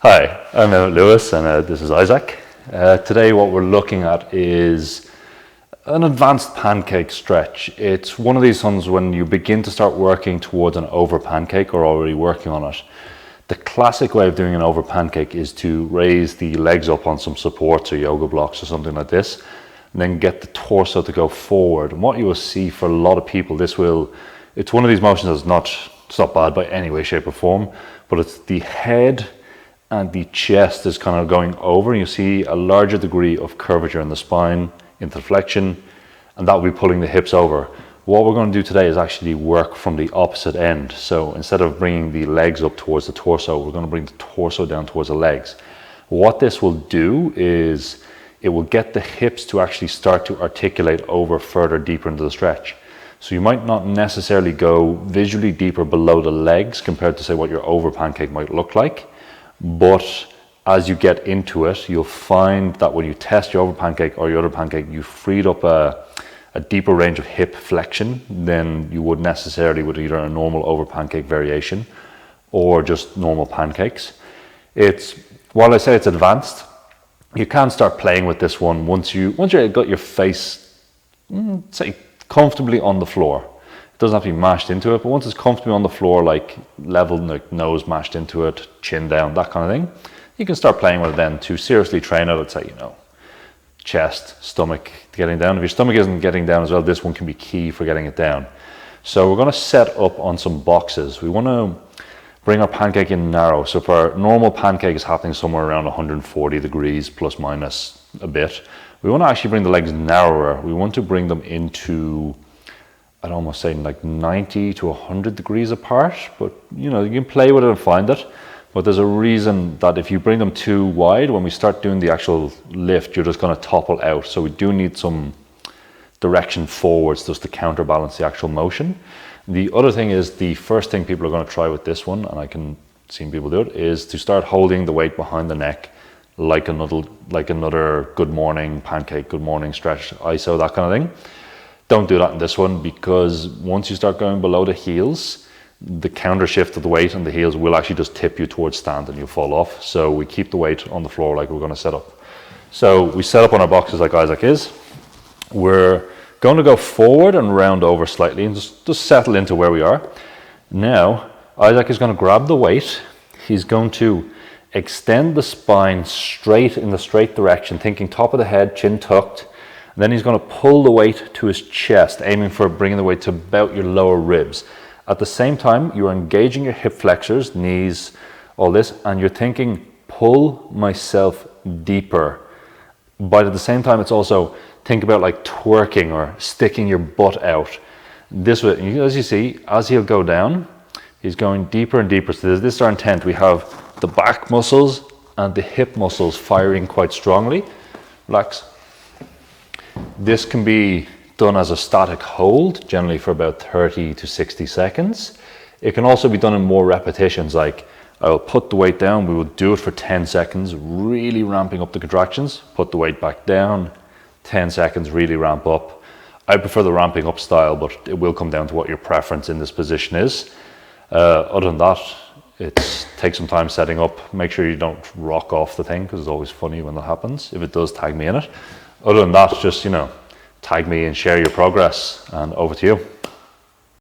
Hi, I'm Emmet Lewis and this is Isaac. Today what we're looking at is an advanced pancake stretch. It's one of these ones when you begin to start working towards an over pancake or already working on it. The classic way of doing an over pancake is to raise the legs up on some supports or yoga blocks or something like this, and then get the torso to go forward. And what you will see for a lot of people, it's one of these motions it's not bad by any way, shape or form, but it's the head and the chest is kind of going over, and you see a larger degree of curvature in the spine, into flexion, and that will be pulling the hips over. What we're going to do today is actually work from the opposite end. So instead of bringing the legs up towards the torso, we're going to bring the torso down towards the legs. What this will do is it will get the hips to actually start to articulate over further deeper into the stretch. So you might not necessarily go visually deeper below the legs compared to say what your over pancake might look like. But as you get into it, you'll find that when you test your over pancake or your other pancake, you freed up a deeper range of hip flexion than you would necessarily with either a normal over pancake variation or just normal pancakes. While I say it's advanced, you can start playing with this one once you got your face, say, comfortably on the floor. Doesn't have to be mashed into it, but once it's comfortably on the floor, like level, like nose mashed into it, chin down, that kind of thing, you can start playing with it then to seriously train it. I'd say, chest, stomach getting down. If your stomach isn't getting down as well, this one can be key for getting it down. So we're going to set up on some boxes. We want to bring our pancake in narrow. So for our normal pancake is happening somewhere around 140 degrees plus minus a bit. We want to actually bring the legs narrower. We want to bring them into, I'd almost say like 90 to 100 degrees apart, but you can play with it and find it. But there's a reason that if you bring them too wide, when we start doing the actual lift, you're just going to topple out. So we do need some direction forwards just to counterbalance the actual motion. The other thing is, the first thing people are going to try with this one, and I can see people do it, is to start holding the weight behind the neck like another good morning pancake, good morning stretch, ISO, that kind of thing. Don't do that in this one, because once you start going below the heels, the counter shift of the weight on the heels will actually just tip you towards stand and you'll fall off. So we keep the weight on the floor like we're going to set up. So we set up on our boxes like Isaac is. We're going to go forward and round over slightly and just settle into where we are. Now, Isaac is going to grab the weight. He's going to extend the spine straight in the straight direction, thinking top of the head, chin tucked. And then he's going to pull the weight to his chest, aiming for bringing the weight to about your lower ribs. At the same time, you're engaging your hip flexors, knees, all this, and you're thinking, pull myself deeper. But at the same time, it's also, think about like twerking or sticking your butt out. This way, as you see, as he'll go down, he's going deeper and deeper. So this is our intent. We have the back muscles and the hip muscles firing quite strongly. Relax. This can be done as a static hold, generally for about 30 to 60 seconds. It can also be done in more repetitions, like I'll put the weight down, we will do it for 10 seconds, really ramping up the contractions, put the weight back down, 10 seconds, really ramp up. I prefer the ramping up style, but it will come down to what your preference in this position is. Other than that, it takes some time setting up. Make sure you don't rock off the thing, because it's always funny when that happens. If it does, tag me in it. Other than that, just, tag me and share your progress, and over to you.